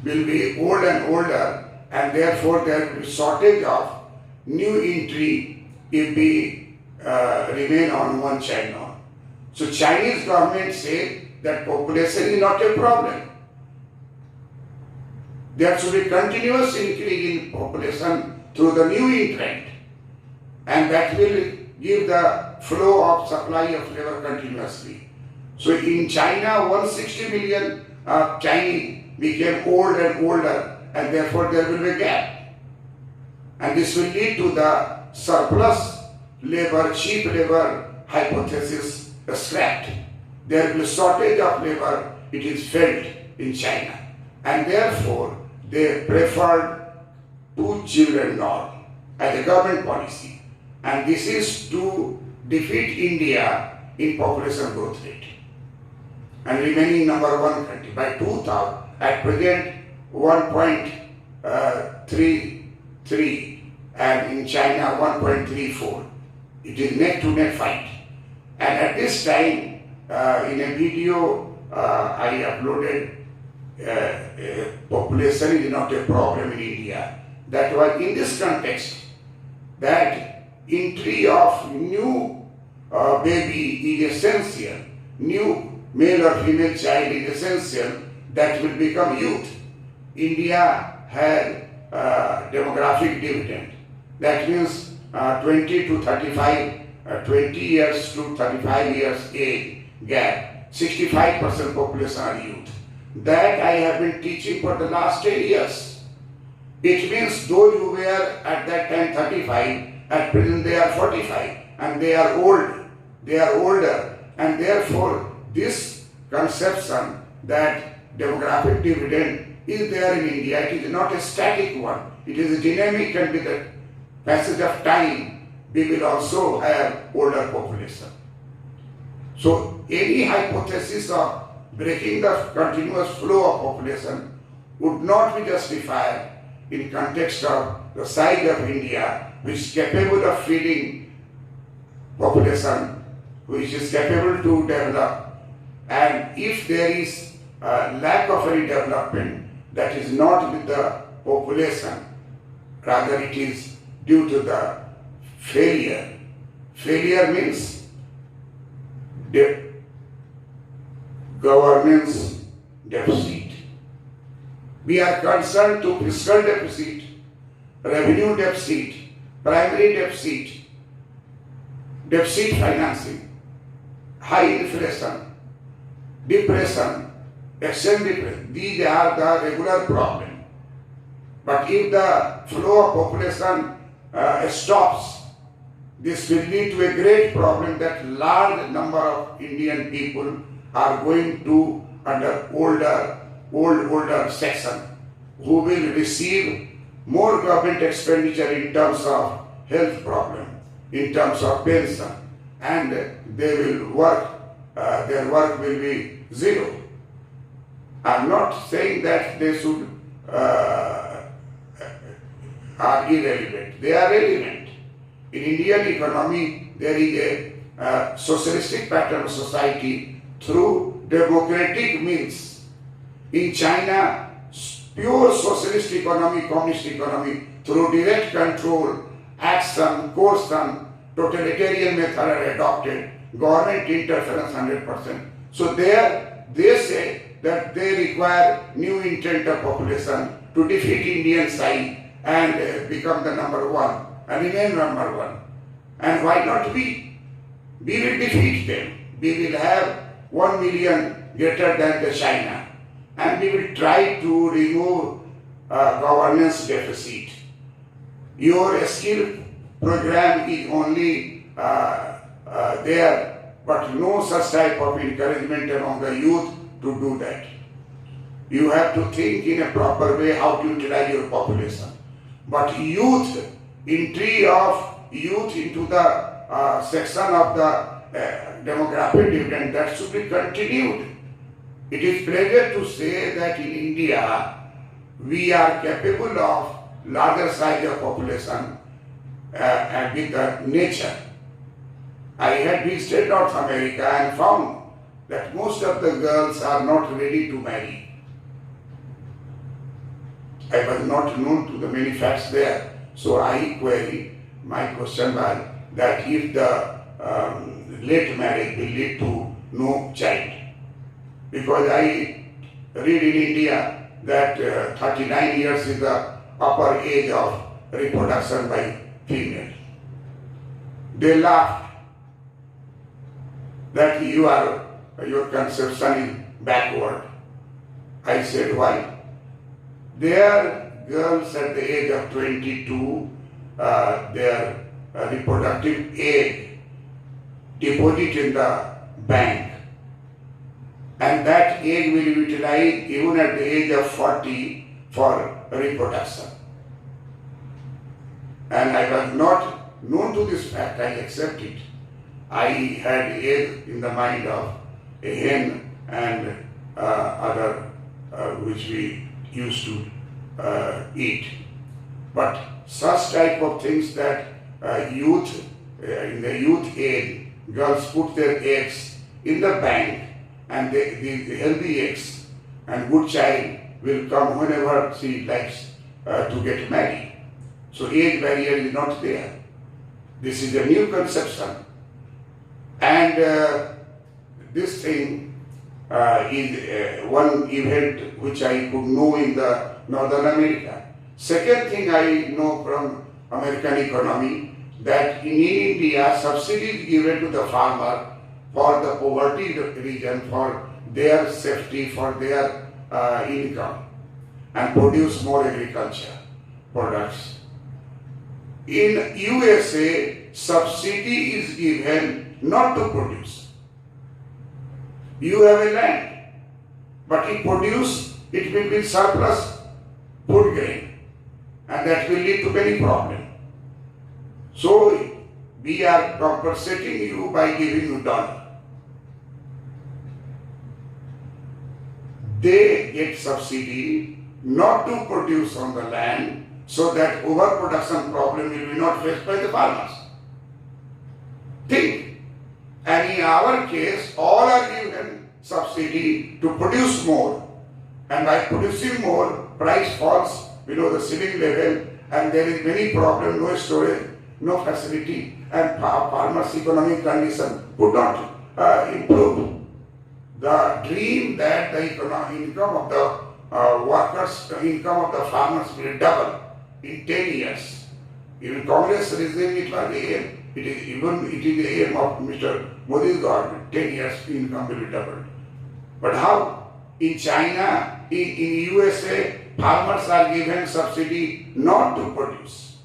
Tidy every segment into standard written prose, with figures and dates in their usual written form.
will be old and older, and therefore there will be shortage of new entry if we remain on one child norm. So Chinese government say that population is not a problem. There should be continuous increase in population through the new entrant, and that will give the flow of supply of labor continuously. So in China, 160 million Chinese became old and older, and therefore there will be a gap. And this will lead to the surplus labor, cheap labor hypothesis scrapped. There will be shortage of labor, it is felt in China. And therefore, they preferred 2 children norm as a government policy. And this is to defeat India in population growth rate and remaining number 1 country. By 2000, at present 1.33, and in China 1.34. It is neck to neck fight. And at this time, in a video I uploaded, population is not a problem in India. That was in this context that entry of new baby is essential, new male or female child is essential, that will become youth. India had demographic dividend. That means 20 to 35, 20 years to 35 years age gap, 65% population are youth. That I have been teaching for the last 10 years. It means though you were at that time 35, at present they are 45 and they are old, they are older, and therefore this conception that demographic dividend is there in India, it is not a static one, it is a dynamic, and with the passage of time we will also have older population. So any hypothesis of breaking the continuous flow of population would not be justified in context of the size of India, which is capable of feeding population, which is capable to develop. And if there is a lack of any development, that is not with the population, rather it is due to the failure. Failure means governance deficit. We are concerned to fiscal deficit, revenue deficit, primary deficit, deficit financing, high inflation, depression, exchange depression. These are the regular problems. But if the flow of population stops, this will lead to a great problem that large number of Indian people are going to under older section who will receive more government expenditure in terms of health problem, in terms of pension, and they will work, their work will be zero. I am not saying that they should are irrelevant. They are relevant. In Indian economy, there is a socialistic pattern of society through democratic means. In China, pure socialist economy, communist economy, through direct control, action, coercion, totalitarian method are adopted, government interference 100%. So there, they say that they require new intent of population to defeat Indian size and become the number 1 and remain number 1. And why not we? We will defeat them. We will have 1 million greater than the China, and we will try to remove governance deficit. Your skill program is only there, but no such type of encouragement among the youth to do that. You have to think in a proper way how to utilize your population. But youth, entry of youth into the section of the demographic dividend, that should be continued. It is pleasure to say that in India, we are capable of larger size of population and with the nature. I had visited North America and found that most of the girls are not ready to marry. I was not known to the many facts there. So I query, my question was that if the late marriage will lead to no child, because I read in India that 39 years is the upper age of reproduction by female. They laughed that your conception is backward. I said, why? Their girls at the age of 22, their reproductive egg deposit in the bank, and that egg will be utilized even at the age of 40 for reproduction. And I was not known to this fact, I accept it. I had egg in the mind of a hen and other which we used to eat. But such type of things that in the youth age, girls put their eggs in the bank, and the healthy eggs and good child will come whenever she likes to get married. So age barrier is not there. This is a new conception. And this thing is one event which I could know in the Northern America. Second thing I know from American economy, that in India subsidies given to the farmer for the poverty region, for their safety, for their income, and produce more agriculture products. In USA, subsidy is given not to produce. You have a land, but if produce, it will be surplus food grain, and that will lead to many problems. So we are compensating you by giving you dollar. They get subsidy not to produce on the land, so that overproduction problem will be not faced by the farmers. Think. And in our case, all are given subsidy to produce more. And by producing more, price falls below the ceiling level, and there is many problem, no storage, no facility, and farmers' economic condition could not improve. The dream that the income of the workers, the income of the farmers will double in 10 years. In Congress regime, it was the aim. It is the aim of Mr. Modi's government. 10 years income will be doubled. But how? In China, in USA, farmers are given subsidy not to produce,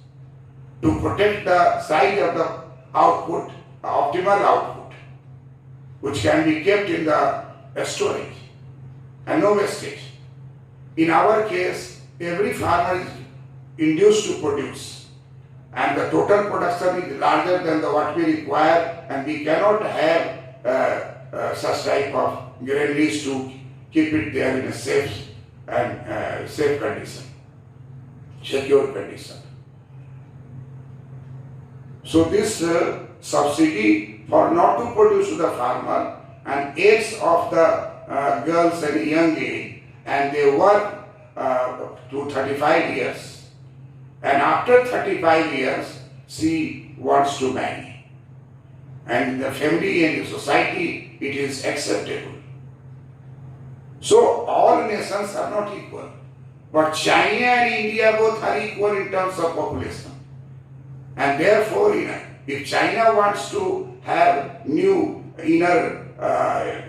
to protect the size of the output, optimal output, which can be kept in the storage and no wastage. In our case, every farmer is induced to produce, and the total production is larger than what we require, and we cannot have such type of granaries to keep it there in a safe and safe condition, secure condition. So this subsidy for not to produce to the farmer, and eggs of the girls at a young age, and they work to 35 years. And after 35 years, she wants to marry. And in the family and the society, it is acceptable. So all nations are not equal. But China and India both are equal in terms of population. And therefore, if China wants to have new inner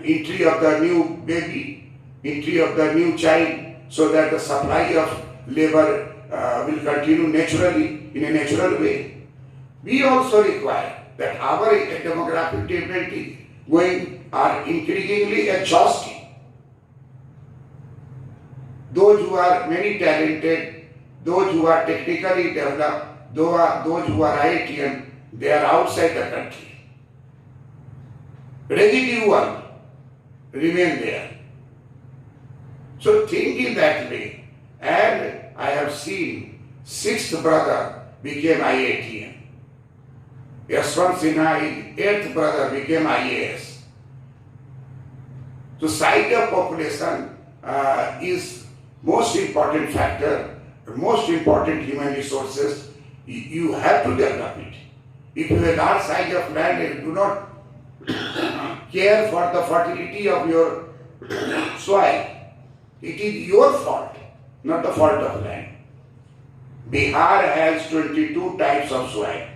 entry of the new baby, entry of the new child, so that the supply of labor will continue naturally, in a natural way. We also require that our demographic development are increasingly exhausting. Those who are many talented, those who are technically developed, those who are IITian, they are outside the country. Residual remain there. So think in that way. And I have seen sixth brother became IITian. Yashwant Sinha, eighth brother, became IAS. So size of population is most important factor, most important human resources, you have to develop it. If you have a large size of land and do not care for the fertility of your soil, it is your fault, not the fault of land. Bihar has 22 types of soil.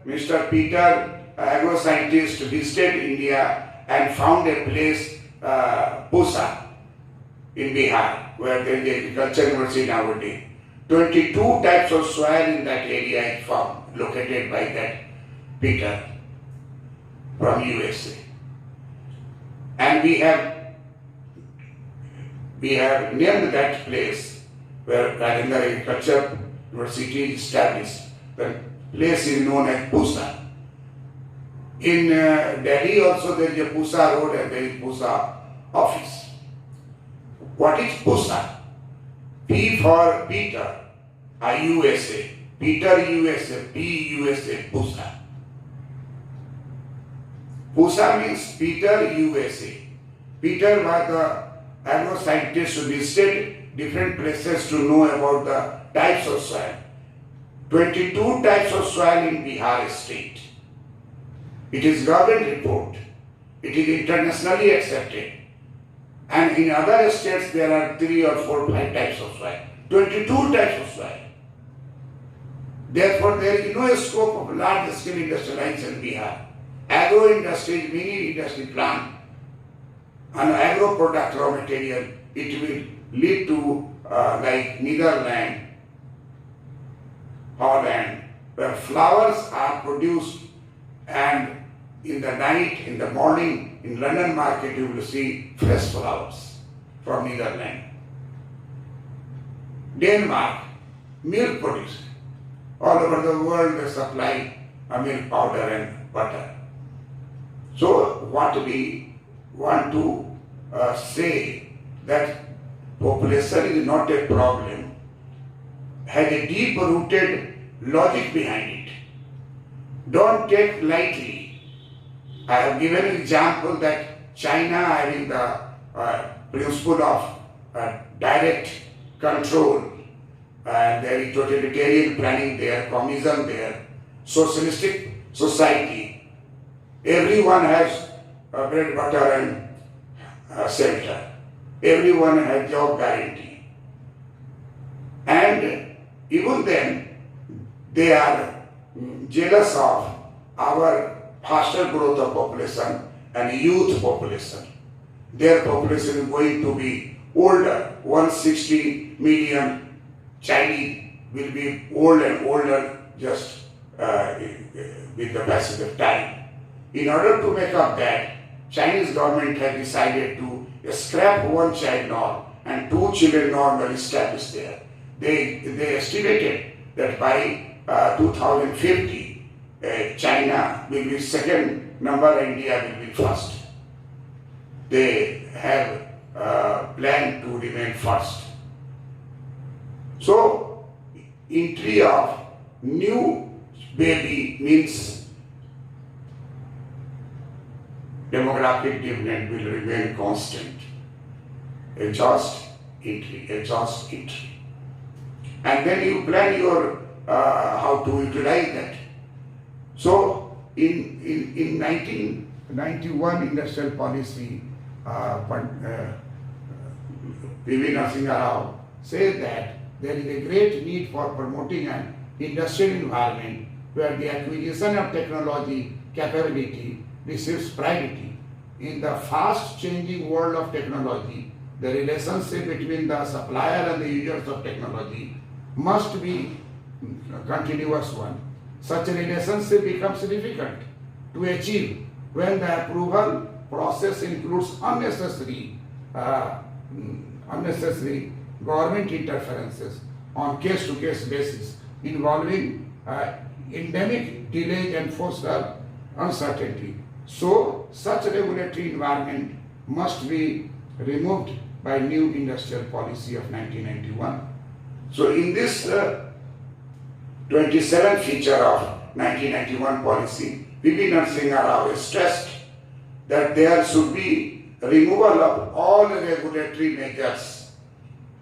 Mr. Peter, agro-scientist, visited India and found a place, Pusa, in Bihar, where there is the agriculture university nowadays. 22 types of soil in that area is found, located by that Peter from USA. And we have named that place where Rajendra Agriculture University is established. The place is known as Pusa. In Delhi also there is a Pusa road and there is Pusa office. What is Pusa? P for Peter, I-USA. Peter USA, P-USA, Pusa. Pusa means Peter USA. Peter was the agro-scientist who visited different places to know about the types of soil. 22 types of soil in Bihar state. It is government report. It is internationally accepted. And in other states there are 3 or 4, 5 types of soil. 22 types of soil. Therefore there is no scope of large scale industrialization in Bihar. Agro industry, mini industry plant, and agro product raw material, it will lead to like Netherlands, Holland, where flowers are produced, and in the night, in the morning, in London market you will see fresh flowers from Netherlands. Denmark, milk produced. All over the world they supply milk powder and butter. So what we want to say that population is not a problem, has a deep-rooted logic behind it. Don't take lightly. I have given an example that China having the principle of direct control, and there is totalitarian planning there, communism there, socialistic society. Everyone has bread, butter and shelter. Everyone has job guarantee. And even then, they are jealous of our faster growth of population and youth population. Their population is going to be older. 160 million Chinese will be old and older just with the passage of time. In order to make up that, Chinese government has decided to scrap one child norm and 2 children norm are established there. They estimated that by 2050, China will be second number, India will be first. They have planned to remain first. So, entry of new baby means demographic dividend will remain constant. Exhaust entry. And then you plan your how to utilize that. So in 1991 industrial policy, P.V. Narasimha Rao says that there is a great need for promoting an industrial environment where the acquisition of technology capability receives priority. In the fast changing world of technology, the relationship between the supplier and the users of technology must be a continuous one. Such a relationship becomes difficult to achieve when the approval process includes unnecessary government interferences on case-to-case basis involving endemic delays and foster uncertainty. So, such a regulatory environment must be removed by new industrial policy of 1991. So, in this 27th feature of 1991 policy, P.V. Narasimha Rao stressed that there should be removal of all regulatory measures,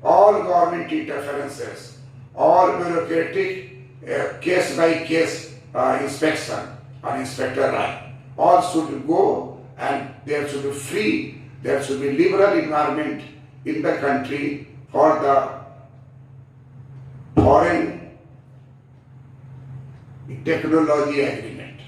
all government interferences, all bureaucratic case-by-case inspection or inspector right, all should go, and there should be free, there should be liberal environment in the country for the foreign technology agreement.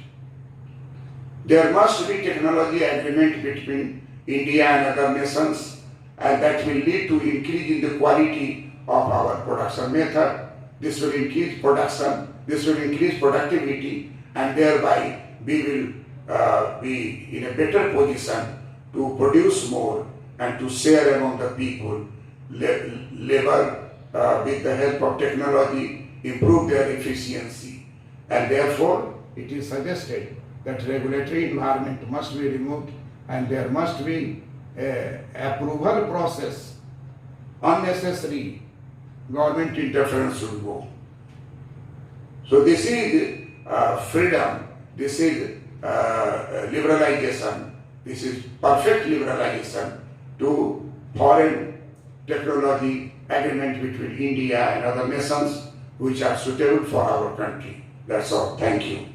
There must be technology agreement between India and other nations, and that will lead to increase in the quality of our production method. This will increase production, this will increase productivity, and thereby we will be in a better position to produce more and to share among the people, labor with the help of technology, improve their efficiency. And therefore, it is suggested that regulatory environment must be removed, and there must be a approval process. Unnecessary government interference should go. So this is freedom, this is liberalization, this is perfect liberalization to foreign technology agreement between India and other nations which are suitable for our country. That's all. Thank you.